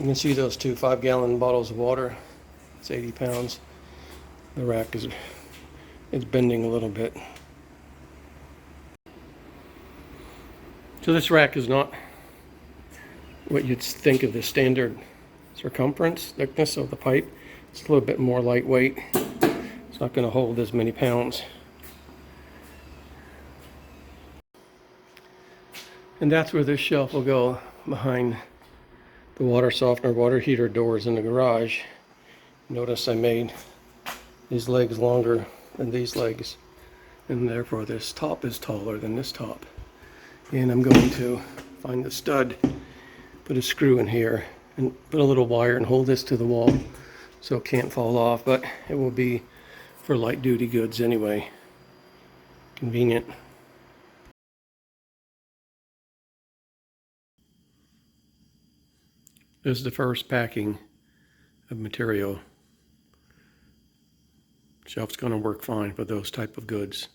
You can see those two 5-gallon bottles of water. It's 80 pounds. The rack is bending a little bit. So this rack is not what you'd think of the standard circumference, thickness of the pipe. It's a little bit more lightweight. It's not going to hold as many pounds. And that's where this shelf will go, behind the water softener, water heater doors in the garage. Notice I made these legs longer than these legs, and therefore this top is taller than this top. And I'm going to find the stud, put a screw in here, and put a little wire and hold this to the wall so it can't fall off, but it will be for light duty goods anyway. Convenient. This is the first packing of material. Shelf's going to work fine for those type of goods.